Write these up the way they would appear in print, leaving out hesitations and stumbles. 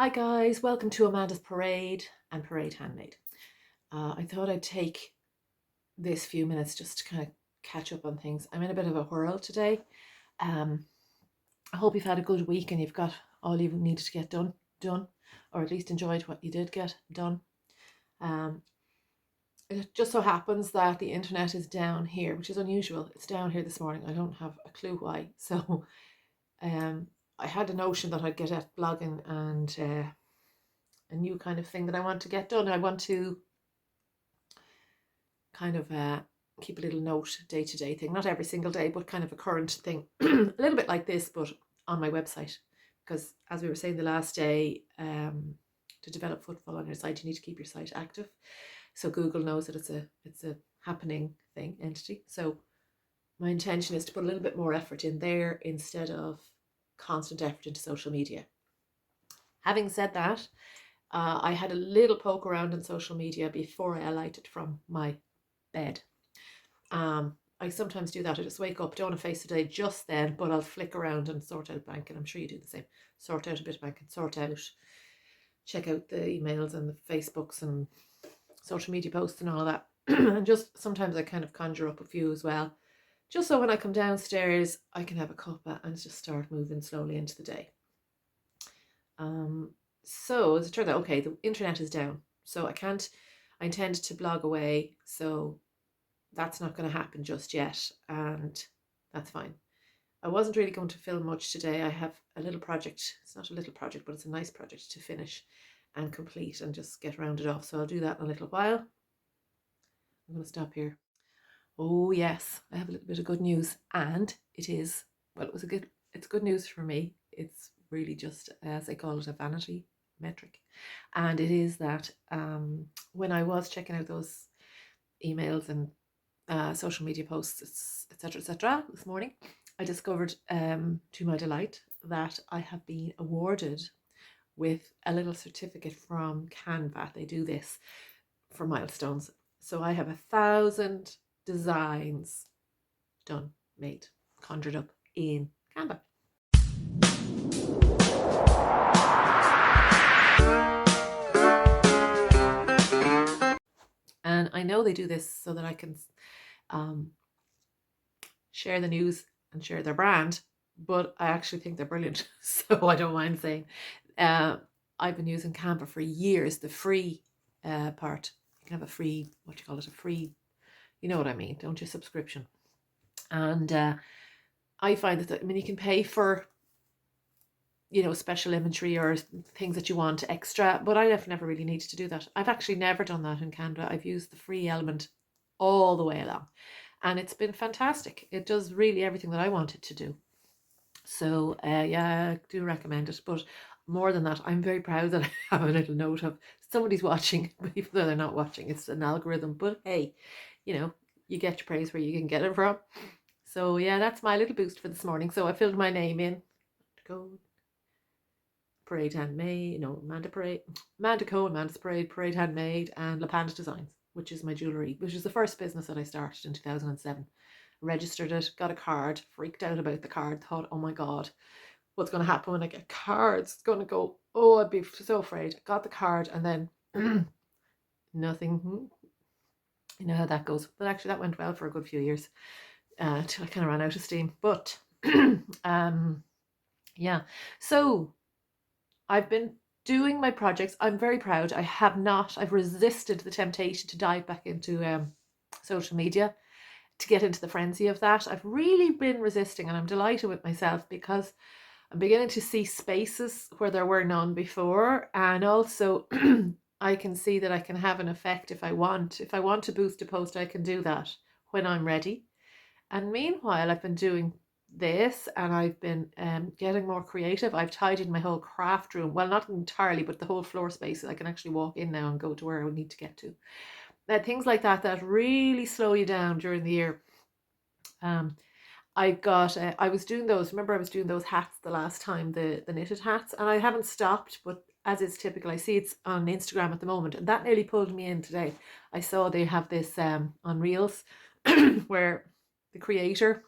Hi guys, welcome to Amanda's Parade and Parade Handmade. I thought I'd take this few minutes just to kind of catch up on things. I'm in a bit of a whirl today. Um, I hope you've had a good week and you've got all you needed to get done, or at least enjoyed what you did get done. It just so happens that the internet is down here, which is unusual. It's down here this morning. I don't have a clue why. So I had a notion that I'd get at blogging and a new kind of thing that I want to get done. I want to kind of keep a little note, day-to-day thing, not every single day, but kind of a current thing, a little bit like this, but on my website. Because as we were saying the last day, to develop footfall on your site, you need to keep your site active. So Google knows that it's a happening thing, entity. So my intention is to put a little bit more effort in there instead of constant effort into social media. Having said that, I had a little poke around on social media before I alighted from my bed. I sometimes do that. I just wake up, don't want to face the day just then, but I'll flick around and sort out banking. I'm sure you do the same. Sort out a bit of banking, check out the emails and the Facebooks and social media posts and all of that. And just sometimes I kind of conjure up a few as well, just so when I come downstairs, I can have a cuppa and just start moving slowly into the day. So as it turns out, okay, the internet is down, so I intend to blog away, so that's not going to happen just yet, and that's fine. I wasn't really going to film much today. I have a little project. It's not a little project, but it's a nice project to finish and complete and just get rounded off. So I'll do that in a little while. I'm going to stop here. Oh yes, I have a little bit of good news, and it's good news for me. It's really just, as I call it, a vanity metric, and it is that when I was checking out those emails and social media posts, etc., this morning, I discovered, to my delight, that I have been awarded with a little certificate from Canva. They do this for milestones. So I have 1,000 designs done, made, conjured up in Canva. And I know they do this so that I can share the news and share their brand, but I actually think they're brilliant. So I don't mind saying. I've been using Canva for years, the free part. You can have a free, you know what I mean, don't you, subscription. And I find that, you can pay for, special imagery or things that you want extra, but I've never really needed to do that. I've actually never done that in Canva. I've used the free element all the way along, and it's been fantastic. It does really everything that I want it to do. So yeah, I do recommend it. But more than that, I'm very proud that I have a little note of somebody's watching, even though they're not watching. It's an algorithm, but hey, you get your praise where you can get it from. So yeah, that's my little boost for this morning. So I filled my name in. Go Parade Handmade, Amanda Co, Amanda's Parade Handmade, and La Panda Designs, which is my jewellery, which is the first business that I started in 2007. Registered it, got a card, freaked out about the card, thought, oh my God, what's going to happen when I get cards? It's going to go, oh, I'd be so afraid. Got the card and then nothing. You know how that goes. But actually that went well for a good few years till I kind of ran out of steam. But yeah, so I've been doing my projects. I'm very proud. I've resisted the temptation to dive back into social media, to get into the frenzy of that. I've really been resisting, and I'm delighted with myself because I'm beginning to see spaces where there were none before, and also I can see that I can have an effect if I want. If I want to boost a post, I can do that when I'm ready. And meanwhile, I've been doing this, and I've been getting more creative. I've tidied my whole craft room. Well, not entirely, but the whole floor space. I can actually walk in now and go to where I need to get to. Things like that really slow you down during the year. I was doing those. Remember, I was doing those hats the last time, the knitted hats, and I haven't stopped. But as is typical, I see it's on Instagram at the moment, and that nearly pulled me in today. I saw they have this on Reels where the creator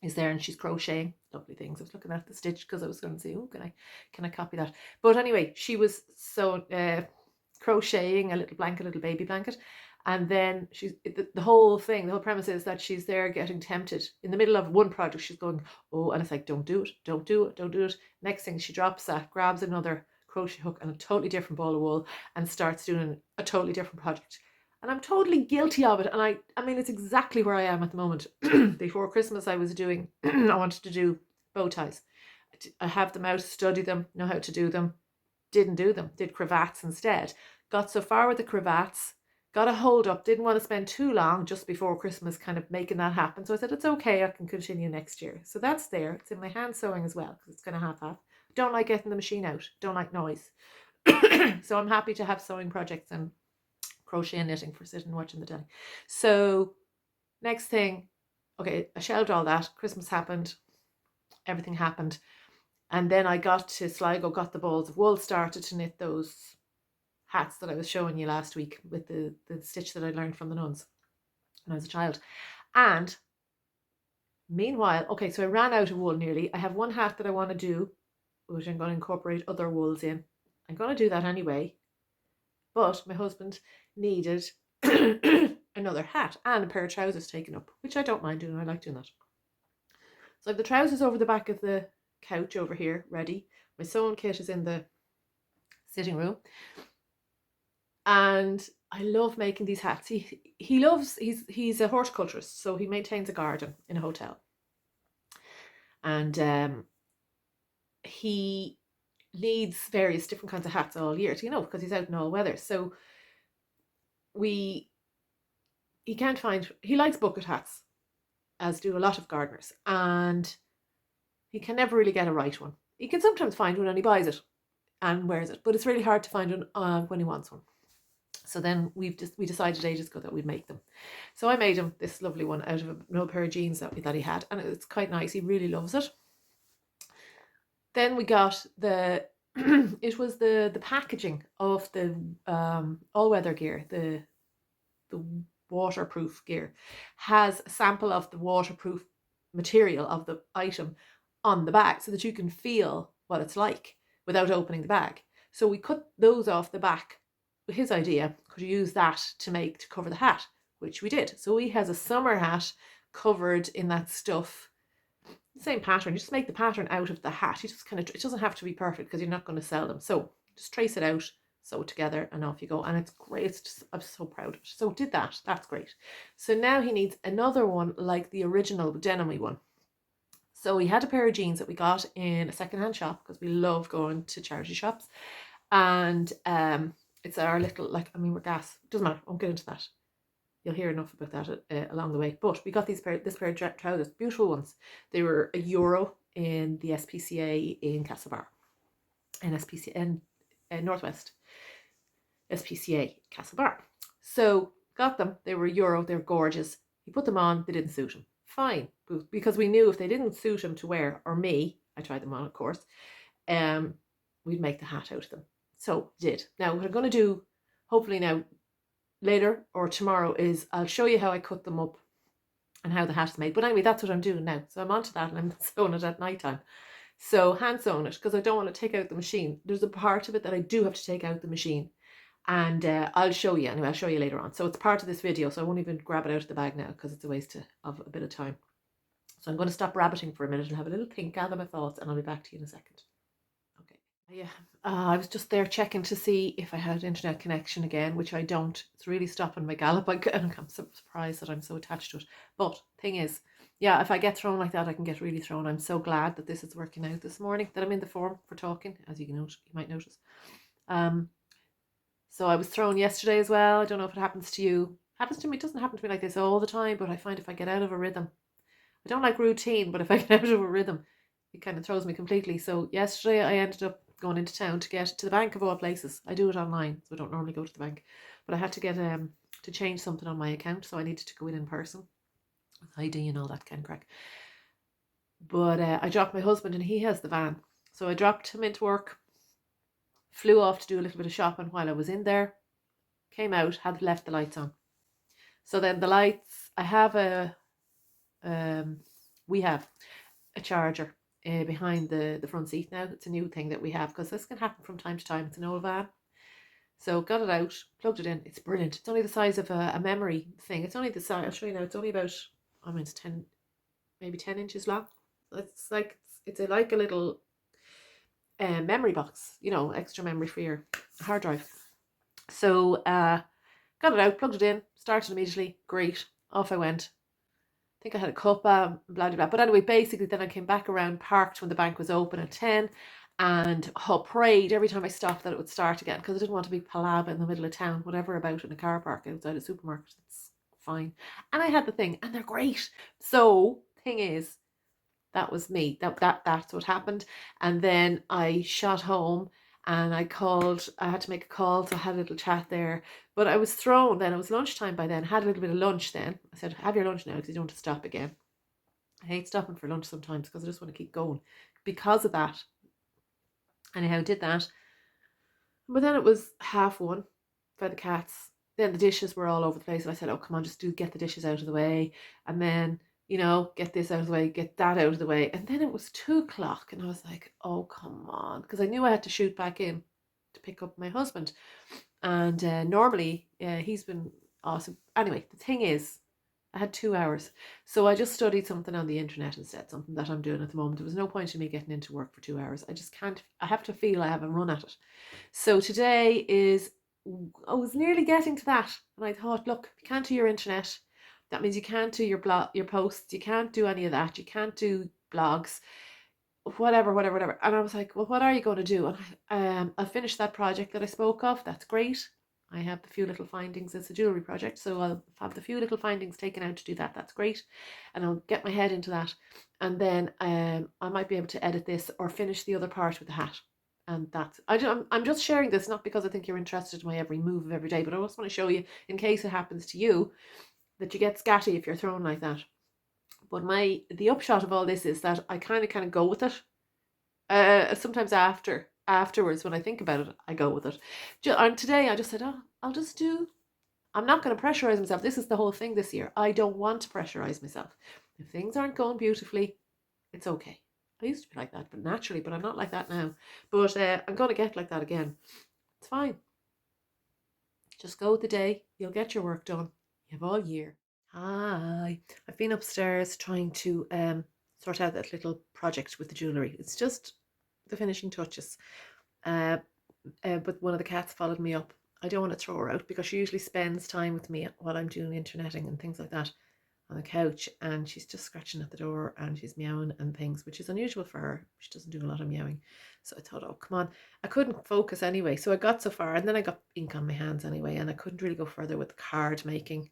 is there and she's crocheting lovely things. I was looking at the stitch because I was going to say, oh, can I copy that? But anyway, she was so crocheting a little blanket, little baby blanket. And then the whole thing, the whole premise is that she's there getting tempted. In the middle of one project, she's going, oh, and it's like, don't do it, don't do it, don't do it. Next thing, she drops that, grabs another crochet hook and a totally different ball of wool and starts doing a totally different project. And I'm totally guilty of it. And I mean, it's exactly where I am at the moment. Before Christmas, I was doing, I wanted to do bow ties. I have them out, study them, know how to do them. Didn't do them, did cravats instead. Got so far with the cravats, got a hold up, didn't want to spend too long just before Christmas kind of making that happen. So I said, it's okay, I can continue next year. So that's there. It's in my hand sewing as well, because it's going to half. Don't like getting the machine out. Don't like noise. So I'm happy to have sewing projects and crochet and knitting for sitting and watching the telly. So next thing, okay, I shelved all that. Christmas happened. Everything happened. And then I got to Sligo, got the balls of wool, started to knit those hats that I was showing you last week with the stitch that I learned from the nuns when I was a child. And meanwhile, okay, so I ran out of wool nearly. I have one hat that I want to do, which I'm going to incorporate other wools in. I'm going to do that anyway. But my husband needed another hat and a pair of trousers taken up, which I don't mind doing. I like doing that. So I have the trousers over the back of the couch over here, ready. My sewing kit is in the sitting room. And I love making these hats. He's a horticulturist, so he maintains a garden in a hotel. And he needs various different kinds of hats all year, because he's out in all weather. So he likes bucket hats, as do a lot of gardeners, and he can never really get a right one. He can sometimes find one and he buys it and wears it, but it's really hard to find one when he wants one. So then we decided ages ago that we'd make them. So I made him this lovely one out of an old pair of jeans that he had, and it's quite nice. He really loves it. Then we got it was the packaging of the all-weather gear, the waterproof gear, has a sample of the waterproof material of the item on the bag so that you can feel what it's like without opening the bag. So we cut those off the back. His idea, could you use that to cover the hat, which we did. So he has a summer hat covered in that stuff, same pattern. You just make the pattern out of the hat. You just it doesn't have to be perfect because you're not going to sell them. So just trace it out, sew it together, and off you go. And it's great. I'm so proud of it. So did that. That's great. So now he needs another one like the original denim one. So we had a pair of jeans that we got in a secondhand shop because we love going to charity shops. And it's our little, we're gas. Doesn't matter. I won't get into that. You'll hear enough about that along the way. But we got this pair of trousers, beautiful ones. They were €1 in the SPCA in Castlebar, in SPCA in Northwest SPCA Castlebar. So got them. They were €1. They're gorgeous. He put them on. They didn't suit him. Fine, because we knew if they didn't suit him to wear, or me, I tried them on, of course. We'd make the hat out of them. So did. Now what I'm going to do, hopefully now, later or tomorrow, is I'll show you how I cut them up and how the hat is made. But anyway, that's what I'm doing now. So I'm onto that, and I'm sewing it at night time. So hand sewing it because I don't want to take out the machine. There's a part of it that I do have to take out the machine, and I'll show you anyway. I'll show you later on. So it's part of this video, so I won't even grab it out of the bag now because it's a waste of a bit of time. So I'm going to stop rabbiting for a minute and have a little think, gather my thoughts, and I'll be back to you in a second. Yeah, I was just there checking to see if I had internet connection again, which I don't. It's really stopping my gallop. I'm so surprised that I'm so attached to it. But thing is, yeah, if I get thrown like that, I can get really thrown. I'm so glad that this is working out this morning, that I'm in the form for talking, as you might notice. So I was thrown yesterday as well. I don't know if it happens to you. It happens to me. It doesn't happen to me like this all the time, but I find if I get out of a rhythm, I don't like routine, but if I get out of a rhythm, it kind of throws me completely. So yesterday I ended up going into town to get to the bank of all places. I do it online, so I don't normally go to the bank, but I had to get to change something on my account, so I needed to go in person with ID and all that kind of crack. But I dropped my husband, and he has the van, so I dropped him into work, flew off to do a little bit of shopping while I was in there, came out, had left the lights on. So then the lights, we have a charger behind the front seat now. It's a new thing that we have because this can happen from time to time. It's an old van. So got it out, plugged it in. It's brilliant. It's only the size of a memory thing. It's only the size, I'll show you now. It's only about, I mean, it's 10, maybe 10 inches long. It's like, it's like a little memory box, you know, extra memory for your hard drive. So got it out, plugged it in, started immediately. Great. Off I went. I think I had a cup, blah, blah, blah. But anyway, basically then I came back around, parked when the bank was open at 10, and prayed every time I stopped that it would start again, because I didn't want to be palava in the middle of town, whatever about in a car park outside a supermarket. It's fine. And I had the thing, and they're great. So thing is, that was me. That's what happened. And then I shot home and I had to make a call, so I had a little chat there. But I was thrown then. It was lunchtime by then. Had a little bit of lunch then. I said, have your lunch now because you don't want to stop again. I hate stopping for lunch sometimes because I just want to keep going. Because of that. Anyhow, I did that. But then it was 1:30 for the cats. Then the dishes were all over the place. And I said, oh, come on, just get the dishes out of the way. And then, you know, get this out of the way, get that out of the way. And then it was 2:00 and I was like, oh, come on. Because I knew I had to shoot back in to pick up my husband. And normally he's been awesome. Anyway, the thing is, I had 2 hours. So I just studied something on the internet instead, something that I'm doing at the moment. There was no point in me getting into work for 2 hours. I just can't, I have to feel I have a run at it. So today I was nearly getting to that. And I thought, look, you can't do your internet. That means you can't do your posts. You can't do any of that. You can't do blogs, whatever. And I was like, well, what are you going to do? And I finished that project that I spoke of. That's great. I have the few little findings. It's a jewellery project, so I'll have the few little findings taken out to do that. That's great. And I'll get my head into that. And then I might be able to edit this or finish the other part with the hat. And I'm just sharing this, not because I think you're interested in my every move of every day, but I just want to show you, in case it happens to you, that you get scatty if you're thrown like that. But the upshot of all this is that I kind of go with it. Sometimes afterwards, when I think about it, I go with it. And today I just said, oh, I'm not going to pressurize myself. This is the whole thing this year. I don't want to pressurize myself. If things aren't going beautifully, it's okay. I used to be like that, but naturally, but I'm not like that now. But I'm going to get like that again. It's fine. Just go with the day. You'll get your work done. You have all year. Hi. I've been upstairs trying to sort out that little project with the jewellery. It's just the finishing touches. But one of the cats followed me up. I don't want to throw her out because she usually spends time with me while I'm doing interneting and things like that on the couch, and she's just scratching at the door and she's meowing and things, which is unusual for her. She doesn't do a lot of meowing. So I thought, oh, come on. I couldn't focus anyway. So I got so far, and then I got ink on my hands anyway, and I couldn't really go further with the card making.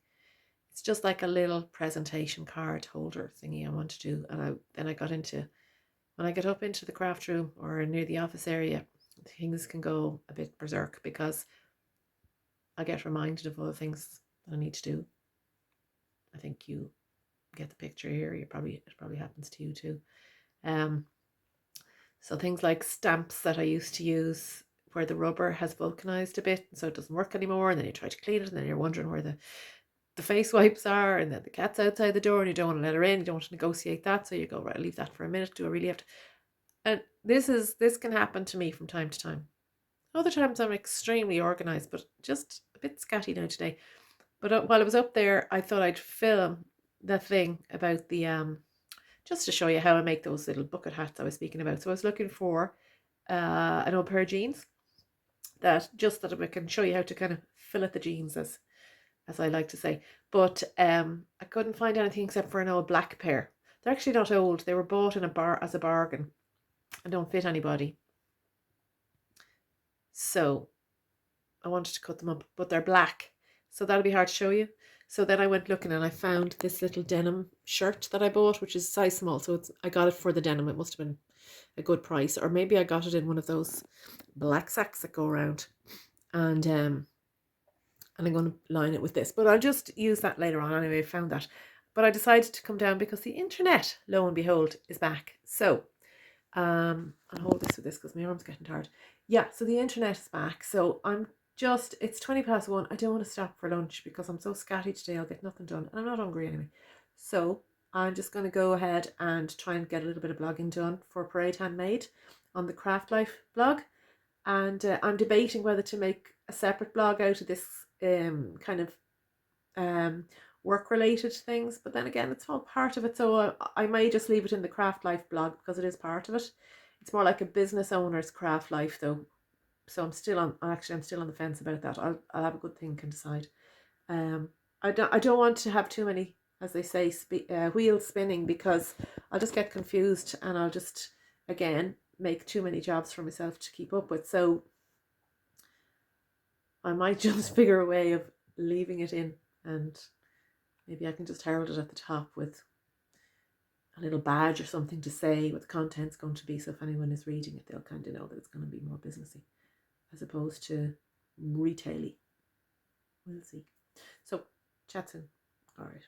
It's just like a little presentation card holder thingy I want to do. And then I got into, when I get up into the craft room or near the office area, things can go a bit berserk because I get reminded of all the things that I need to do. I think you get the picture here. It probably happens to you too. So things like stamps that I used to use where the rubber has vulcanized a bit, so it doesn't work anymore, and then you try to clean it, and then you're wondering where the face wipes are, and then the cat's outside the door and you don't want to let her in, you don't want to negotiate that, so you go, right, I'll leave that for a minute. Do I really have to? And this can happen to me from time to time. Other times I'm extremely organized, but just a bit scatty now today. But while I was up there, I thought I'd film that thing about the just to show you how I make those little bucket hats I was speaking about. So I was looking for an old pair of jeans that I can show you how to kind of fillet the jeans, as I like to say. But I couldn't find anything except for an old black pair. They're actually not old. They were bought in as a bargain and don't fit anybody. So I wanted to cut them up, but they're black. So that'll be hard to show you. So then I went looking and I found this little denim shirt that I bought, which is size small. So I got it for the denim. It must have been a good price. Or maybe I got it in one of those black sacks that go around. And I'm going to line it with this. But I'll just use that later on. Anyway, I found that. But I decided to come down because the internet, lo and behold, is back. So I'll hold this with this because my arm's getting tired. Yeah, so the internet is back. So it's 1:20. I don't want to stop for lunch because I'm so scatty today. I'll get nothing done. And I'm not hungry anyway. So I'm just going to go ahead and try and get a little bit of blogging done for Parade Handmade on the Craft Life blog. And I'm debating whether to make a separate blog out of this kind of work-related things. But then again, it's all part of it. So I may just leave it in the Craft Life blog because it is part of it. It's more like a business owner's craft life though. So I'm still on the fence about that. I'll have a good think and decide. I don't want to have too many, as they say, wheels spinning, because I'll just get confused and I'll just again make too many jobs for myself to keep up with. So I might just figure a way of leaving it in, and maybe I can just herald it at the top with a little badge or something to say what the content's going to be, so if anyone is reading it, they'll kind of know that it's going to be more businessy as opposed to retail-y. We'll see. So chat soon. All right.